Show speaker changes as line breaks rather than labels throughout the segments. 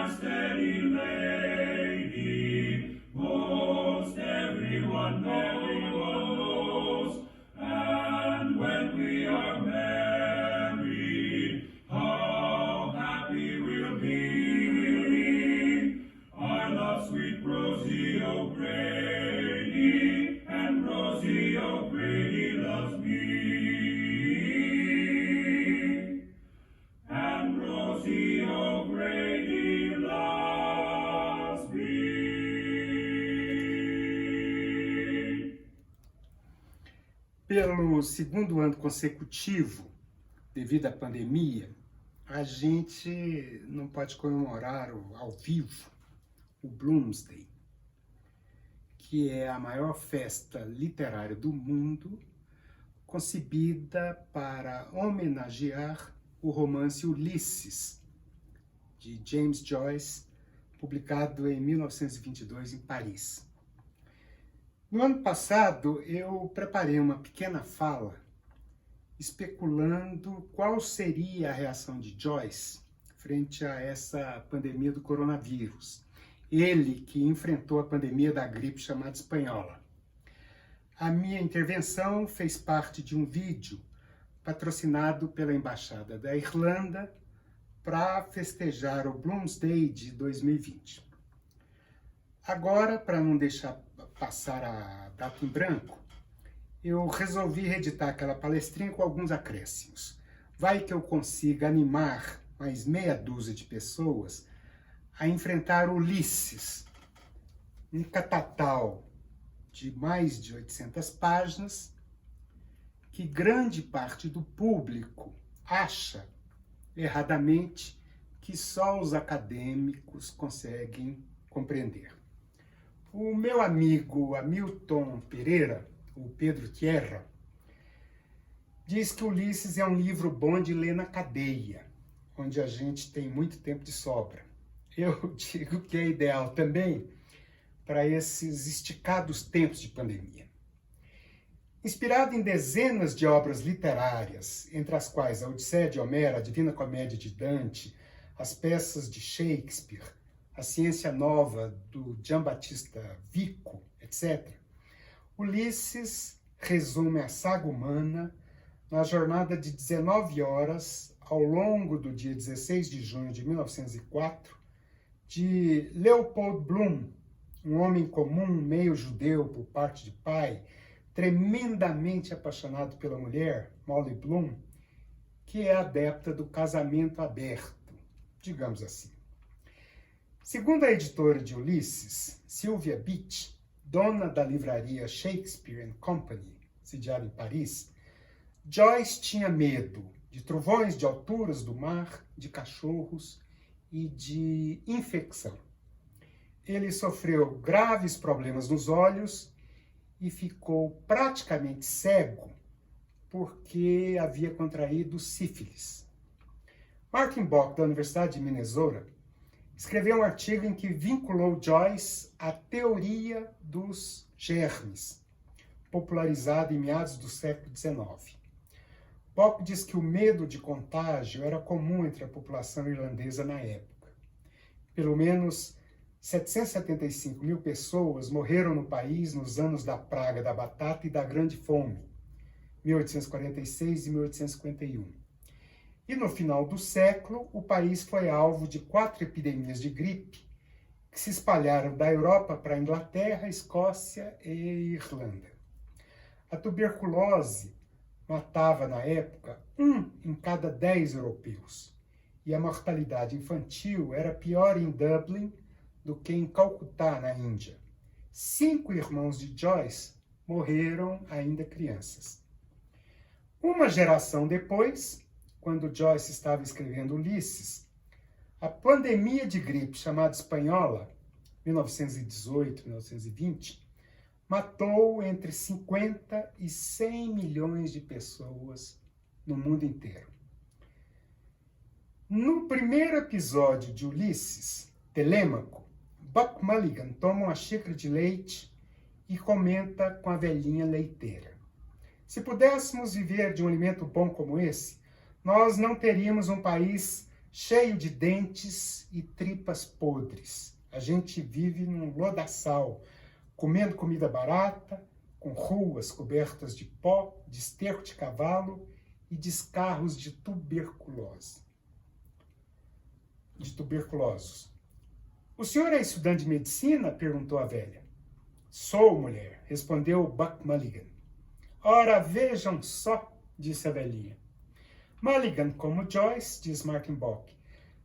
steady lady, most everyone knows. And when we are married, how happy we'll be. I love sweet Rosie O'Grady, and Rosie O'Grady loves me. And Rosie O'Grady loves me.
Pelo segundo ano consecutivo, devido à pandemia, a gente não pode comemorar ao vivo o Bloomsday, que é a maior festa literária do mundo, concebida para homenagear o romance Ulisses, de James Joyce, publicado em 1922 em Paris. No ano passado, eu preparei uma pequena fala especulando qual seria a reação de Joyce frente a essa pandemia do coronavírus. Ele que enfrentou a pandemia da gripe chamada espanhola. A minha intervenção fez parte de um vídeo patrocinado pela Embaixada da Irlanda para festejar o Bloomsday de 2020. Agora, para não deixar passar a data em branco, eu resolvi reeditar aquela palestrinha com alguns acréscimos. Vai que eu consiga animar mais meia dúzia de pessoas a enfrentar Ulisses, um catatal de mais de 800 páginas, que grande parte do público acha, erradamente, que só os acadêmicos conseguem compreender. O meu amigo Hamilton Pereira, o Pedro Tierra, diz que Ulisses é um livro bom de ler na cadeia, onde a gente tem muito tempo de sobra. Eu digo que é ideal também para esses esticados tempos de pandemia. Inspirado em dezenas de obras literárias, entre as quais a Odisseia de Homero, a Divina Comédia de Dante, as peças de Shakespeare, a Ciência Nova do Giambattista Vico, etc., Ulisses resume a saga humana na jornada de 19 horas ao longo do dia 16 de junho de 1904, de Leopold Bloom, um homem comum, meio judeu por parte de pai, tremendamente apaixonado pela mulher, Molly Bloom, que é adepta do casamento aberto, digamos assim. Segundo a editora de Ulisses, Sylvia Beach, dona da livraria Shakespeare & Company, sediada em Paris, Joyce tinha medo de trovões, de alturas do mar, de cachorros e de infecção. Ele sofreu graves problemas nos olhos e ficou praticamente cego porque havia contraído sífilis. Martin Bock, da Universidade de Minnesota, escreveu um artigo em que vinculou Joyce à teoria dos germes, popularizada em meados do século XIX. Bock diz que o medo de contágio era comum entre a população irlandesa na época. Pelo menos 775 mil pessoas morreram no país nos anos da praga da batata e da grande fome, 1846 e 1851. E no final do século, o país foi alvo de 4 epidemias de gripe que se espalharam da Europa para a Inglaterra, Escócia e Irlanda. A tuberculose matava, na época, 1 em cada 10 europeus. E a mortalidade infantil era pior em Dublin do que em Calcutá, na Índia. 5 irmãos de Joyce morreram ainda crianças. Uma geração depois, quando Joyce estava escrevendo Ulisses, a pandemia de gripe chamada espanhola, 1918-1920, matou entre 50 e 100 milhões de pessoas no mundo inteiro. No primeiro episódio de Ulisses, Telêmaco, Buck Mulligan toma uma xícara de leite e comenta com a velhinha leiteira: se pudéssemos viver de um alimento bom como esse, nós não teríamos um país cheio de dentes e tripas podres. A gente vive num lodaçal, comendo comida barata, com ruas cobertas de pó, de esterco de cavalo e descarros de tuberculosos. O senhor é estudante de medicina? Perguntou a velha. Sou, mulher, respondeu Buck Mulligan. Ora, vejam só, disse a velhinha. Mulligan, como Joyce, diz Martin Bock,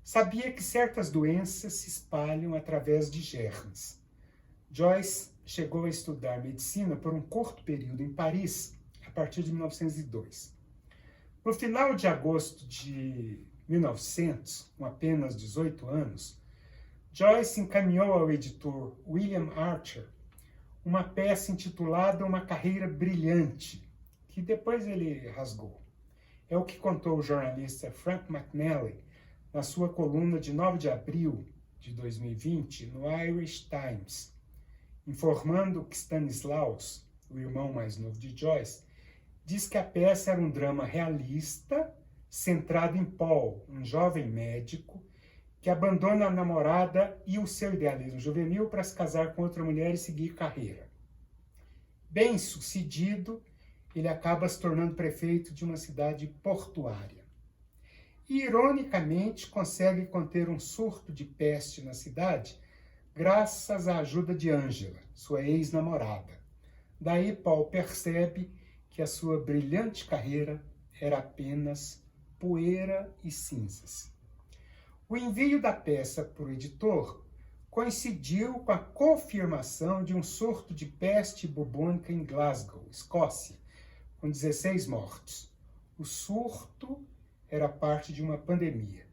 sabia que certas doenças se espalham através de germes. Joyce chegou a estudar medicina por um curto período em Paris, a partir de 1902. No final de agosto de 1900, com apenas 18 anos, Joyce encaminhou ao editor William Archer uma peça intitulada Uma Carreira Brilhante, que depois ele rasgou. É o que contou o jornalista Frank McNally na sua coluna de 9 de abril de 2020 no Irish Times, informando que Stanislaus, o irmão mais novo de Joyce, diz que a peça era um drama realista centrado em Paul, um jovem médico que abandona a namorada e o seu idealismo juvenil para se casar com outra mulher e seguir carreira. Bem-sucedido, ele acaba se tornando prefeito de uma cidade portuária. E, ironicamente, consegue conter um surto de peste na cidade graças à ajuda de Angela, sua ex-namorada. Daí Paul percebe que a sua brilhante carreira era apenas poeira e cinzas. O envio da peça para o editor coincidiu com a confirmação de um surto de peste bubônica em Glasgow, Escócia, com 16 mortos. O surto era parte de uma pandemia.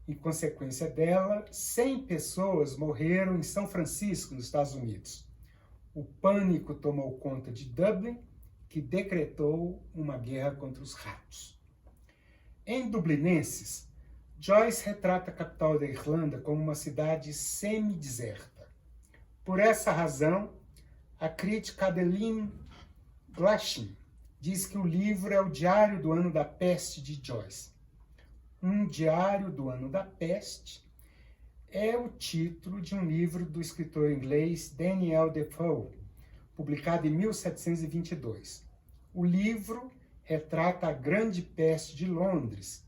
Em consequência dela, 100 pessoas morreram em São Francisco, nos Estados Unidos. O pânico tomou conta de Dublin, que decretou uma guerra contra os ratos. Em Dublinenses, Joyce retrata a capital da Irlanda como uma cidade semi-deserta. Por essa razão, a crítica Adeline Glashin diz que o livro é o diário do ano da peste de Joyce. Um diário do ano da peste é o título de um livro do escritor inglês Daniel Defoe, publicado em 1722. O livro retrata a Grande Peste de Londres,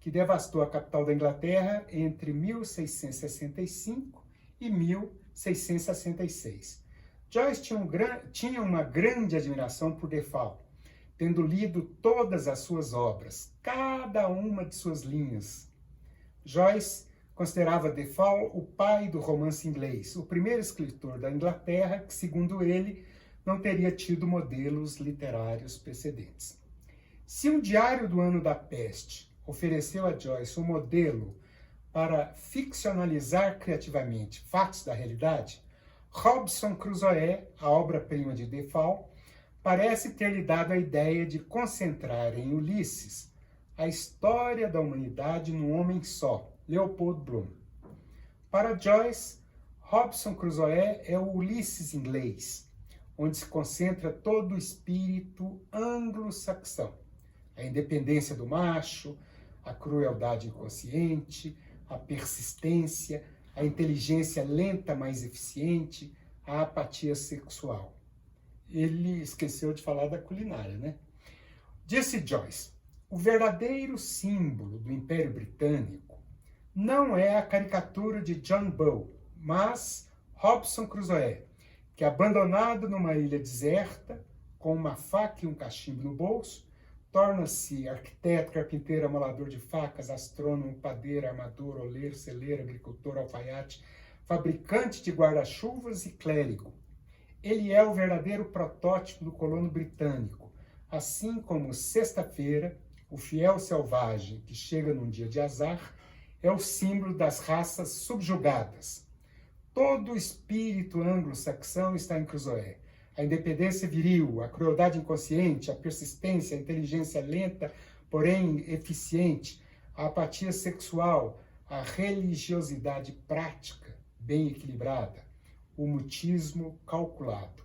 que devastou a capital da Inglaterra entre 1665 e 1666. Joyce tinha uma grande admiração por Defoe, tendo lido todas as suas obras, cada uma de suas linhas. Joyce considerava Defoe o pai do romance inglês, o primeiro escritor da Inglaterra que, segundo ele, não teria tido modelos literários precedentes. Se um diário do ano da peste ofereceu a Joyce um modelo para ficcionalizar criativamente fatos da realidade, Robinson Crusoe, a obra-prima de Defoe, parece ter lhe dado a ideia de concentrar em Ulisses a história da humanidade num homem só, Leopold Bloom. Para Joyce, Robinson Crusoe é o Ulisses inglês, onde se concentra todo o espírito anglo-saxão, a independência do macho, a crueldade inconsciente, a persistência, a inteligência lenta, mas eficiente, a apatia sexual. Ele esqueceu de falar da culinária, né? Disse Joyce, o verdadeiro símbolo do Império Britânico não é a caricatura de John Bull, mas Robinson Crusoe, que abandonado numa ilha deserta, com uma faca e um cachimbo no bolso, torna-se arquiteto, carpinteiro, amolador de facas, astrônomo, padeiro, armador, oleiro, celeiro, agricultor, alfaiate, fabricante de guarda-chuvas e clérigo. Ele é o verdadeiro protótipo do colono britânico, assim como Sexta-feira, o fiel selvagem que chega num dia de azar, é o símbolo das raças subjugadas. Todo o espírito anglo-saxão está em Crusoe. A independência viril, a crueldade inconsciente, a persistência, a inteligência lenta, porém eficiente, a apatia sexual, a religiosidade prática, bem equilibrada, o mutismo calculado.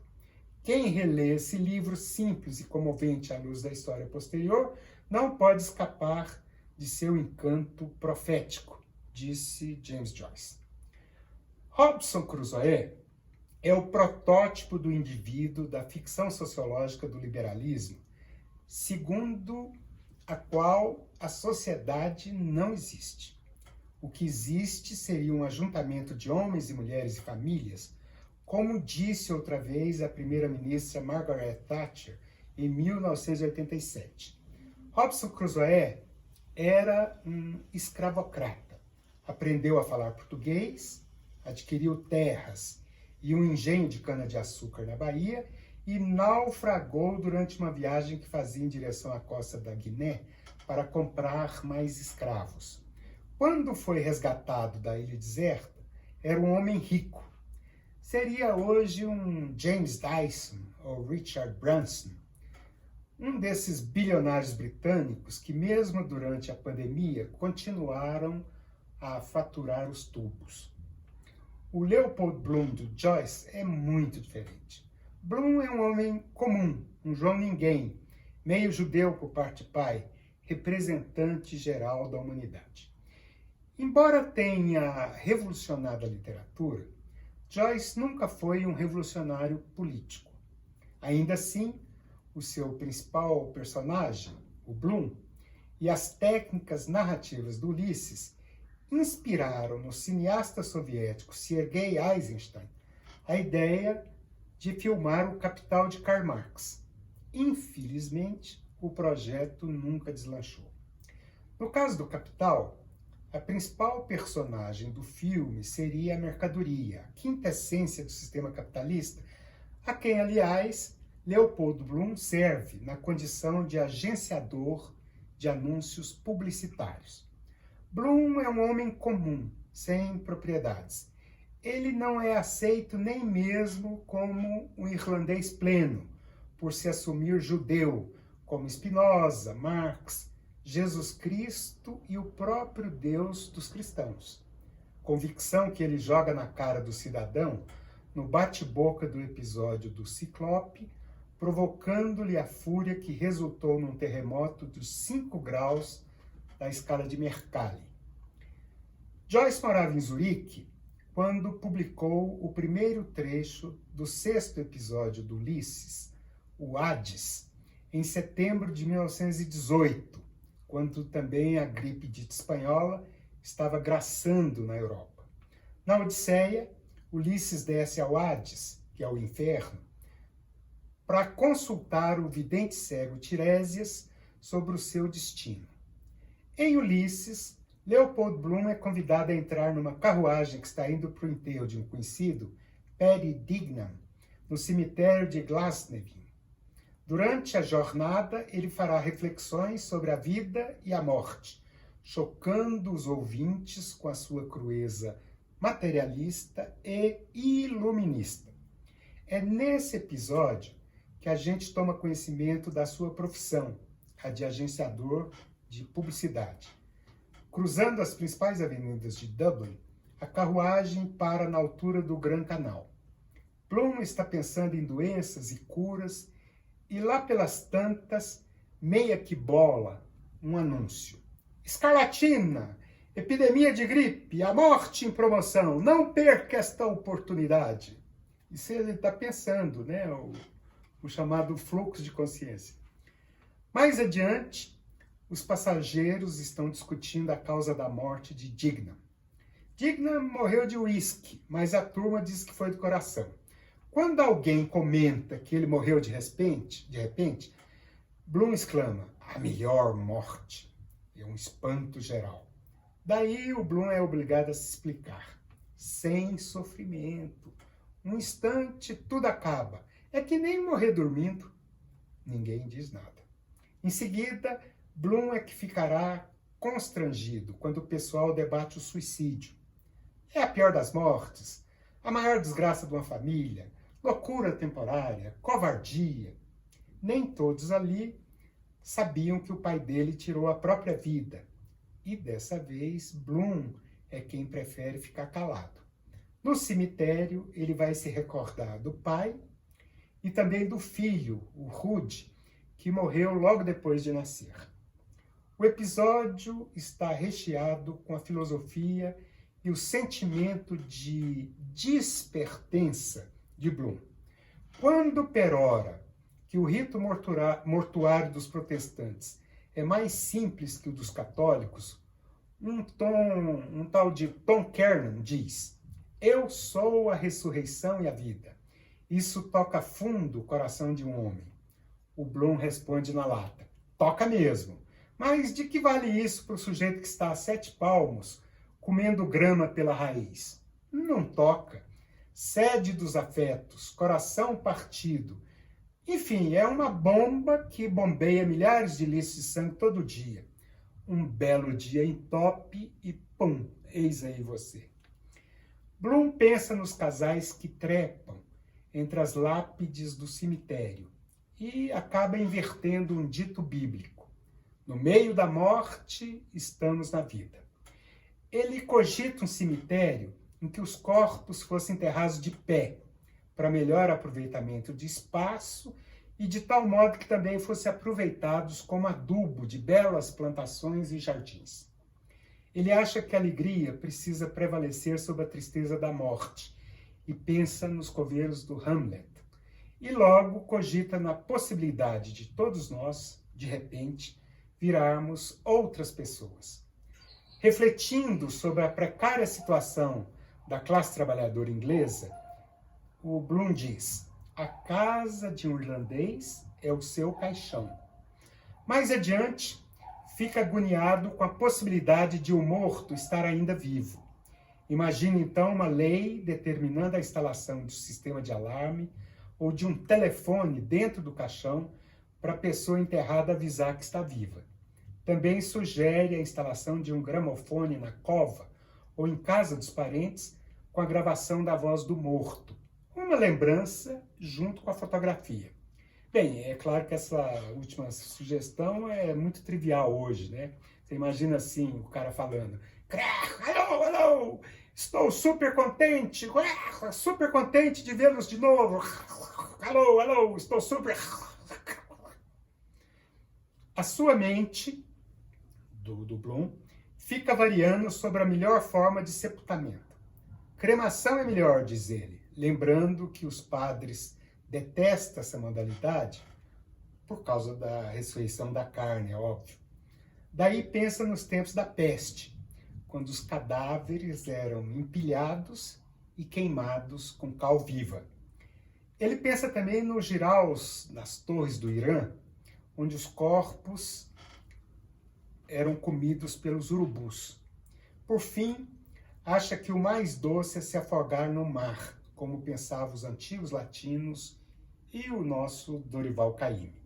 Quem relê esse livro simples e comovente à luz da história posterior não pode escapar de seu encanto profético. disse James Joyce. Robinson Crusoe é o protótipo do indivíduo da ficção sociológica do liberalismo, segundo a qual a sociedade não existe. O que existe seria um ajuntamento de homens e mulheres e famílias, como disse outra vez a primeira-ministra Margaret Thatcher em 1987. Robinson Crusoe era um escravocrata. Aprendeu a falar português, adquiriu terras e um engenho de cana-de-açúcar na Bahia e naufragou durante uma viagem que fazia em direção à costa da Guiné para comprar mais escravos. Quando foi resgatado da ilha deserta, era um homem rico. Seria hoje um James Dyson ou Richard Branson, um desses bilionários britânicos que, mesmo durante a pandemia, continuaram a faturar os tubos. O Leopold Bloom do Joyce é muito diferente. Bloom é um homem comum, um João Ninguém, meio judeu por parte de pai, representante geral da humanidade. Embora tenha revolucionado a literatura, Joyce nunca foi um revolucionário político. Ainda assim, o seu principal personagem, o Bloom, e as técnicas narrativas do Ulisses inspiraram no cineasta soviético Sergei Eisenstein a ideia de filmar O Capital de Karl Marx. Infelizmente, o projeto nunca deslanchou. No caso do Capital, a principal personagem do filme seria a mercadoria, a quintessência do sistema capitalista, a quem, aliás, Leopold Bloom serve na condição de agenciador de anúncios publicitários. Bloom é um homem comum, sem propriedades. Ele não é aceito nem mesmo como um irlandês pleno, por se assumir judeu, como Spinoza, Marx, Jesus Cristo e o próprio Deus dos cristãos. Convicção que ele joga na cara do cidadão no bate-boca do episódio do Ciclope, provocando-lhe a fúria que resultou num terremoto dos 5 graus da escala de Mercalli. Joyce morava em Zurique quando publicou o primeiro trecho do 6º episódio do Ulisses, o Hades, em setembro de 1918, quando também a gripe dita espanhola estava graçando na Europa. Na Odisseia, Ulisses desce ao Hades, que é o inferno, para consultar o vidente cego Tiresias sobre o seu destino. Em Ulisses, Leopold Bloom é convidado a entrar numa carruagem que está indo para o enterro de um conhecido, Paddy Dignam, no cemitério de Glasnevin. Durante a jornada, ele fará reflexões sobre a vida e a morte, chocando os ouvintes com a sua crueza materialista e iluminista. É nesse episódio que a gente toma conhecimento da sua profissão, a de agenciador de publicidade. Cruzando as principais avenidas de Dublin, a carruagem para na altura do Gran Canal. Bloom está pensando em doenças e curas, e lá pelas tantas, meia que bola, um anúncio. Escarlatina, epidemia de gripe, a morte em promoção, não perca esta oportunidade. Isso ele está pensando, né? O chamado fluxo de consciência. Mais adiante, os passageiros estão discutindo a causa da morte de Dignam. Dignam morreu de uísque, mas a turma diz que foi do coração. Quando alguém comenta que ele morreu de repente, Bloom exclama, a melhor morte. É um espanto geral. Daí o Bloom é obrigado a se explicar. Sem sofrimento. Um instante, tudo acaba. É que nem morrer dormindo. Ninguém diz nada. Em seguida, Bloom é que ficará constrangido quando o pessoal debate o suicídio. É a pior das mortes, a maior desgraça de uma família, loucura temporária, covardia. Nem todos ali sabiam que o pai dele tirou a própria vida. E dessa vez, Bloom é quem prefere ficar calado. No cemitério, ele vai se recordar do pai e também do filho, o Rude, que morreu logo depois de nascer. O episódio está recheado com a filosofia e o sentimento de despertença de Bloom. Quando perora que o rito mortuário dos protestantes é mais simples que o dos católicos, um tal de Tom Kernan diz: "Eu sou a ressurreição e a vida. Isso toca fundo o coração de um homem." O Bloom responde na lata: "Toca mesmo. Mas de que vale isso para o sujeito que está a 7 palmos, comendo grama pela raiz? Não toca. Sede dos afetos, coração partido. Enfim, é uma bomba que bombeia milhares de litros de sangue todo dia. Um belo dia entope e pum, eis aí você." Bloom pensa nos casais que trepam entre as lápides do cemitério e acaba invertendo um dito bíblico: "No meio da morte, estamos na vida." Ele cogita um cemitério em que os corpos fossem enterrados de pé, para melhor aproveitamento de espaço e de tal modo que também fossem aproveitados como adubo de belas plantações e jardins. Ele acha que a alegria precisa prevalecer sobre a tristeza da morte e pensa nos coveiros do Hamlet. E logo cogita na possibilidade de todos nós, de repente, virarmos outras pessoas. Refletindo sobre a precária situação da classe trabalhadora inglesa, o Bloom diz: "A casa de um irlandês é o seu caixão." Mais adiante, fica agoniado com a possibilidade de o morto estar ainda vivo. Imagina então uma lei determinando a instalação de um sistema de alarme ou de um telefone dentro do caixão para a pessoa enterrada avisar que está viva. Também sugere a instalação de um gramofone na cova ou em casa dos parentes com a gravação da voz do morto. Uma lembrança junto com a fotografia. Bem, é claro que essa última sugestão é muito trivial hoje, né? Você imagina assim, o cara falando: "Alô, alô, estou super contente de vê-los de novo. Alô, alô, estou super..." A sua mente, do Bloom, fica variando sobre a melhor forma de sepultamento. Cremação é melhor, diz ele, lembrando que os padres detestam essa modalidade por causa da ressurreição da carne, é óbvio. Daí pensa nos tempos da peste, quando os cadáveres eram empilhados e queimados com cal viva. Ele pensa também nos jiraus nas torres do Irã, onde os corpos eram comidos pelos urubus. Por fim, acha que o mais doce é se afogar no mar, como pensavam os antigos latinos e o nosso Dorival Caymmi.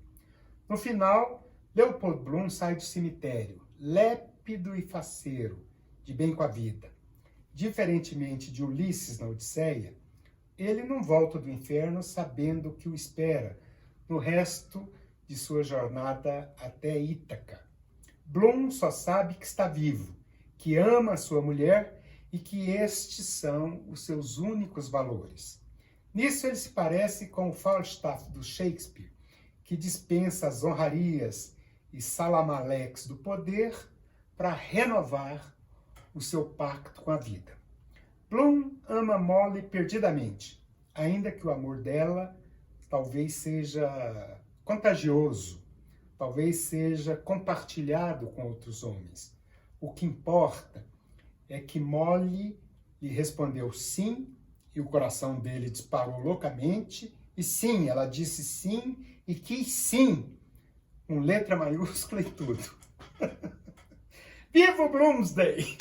No final, Leopold Bloom sai do cemitério, lépido e faceiro, de bem com a vida. Diferentemente de Ulisses na Odisseia, ele não volta do inferno sabendo o que o espera no resto de sua jornada até Ítaca. Bloom só sabe que está vivo, que ama a sua mulher e que estes são os seus únicos valores. Nisso ele se parece com o Falstaff do Shakespeare, que dispensa as honrarias e salamaleques do poder para renovar o seu pacto com a vida. Bloom ama Molly perdidamente, ainda que o amor dela talvez seja contagioso, talvez seja compartilhado com outros homens. O que importa é que Molly lhe respondeu sim, e o coração dele disparou loucamente, e sim, ela disse sim, e quis sim, com letra maiúscula e tudo. Viva o Bloomsday!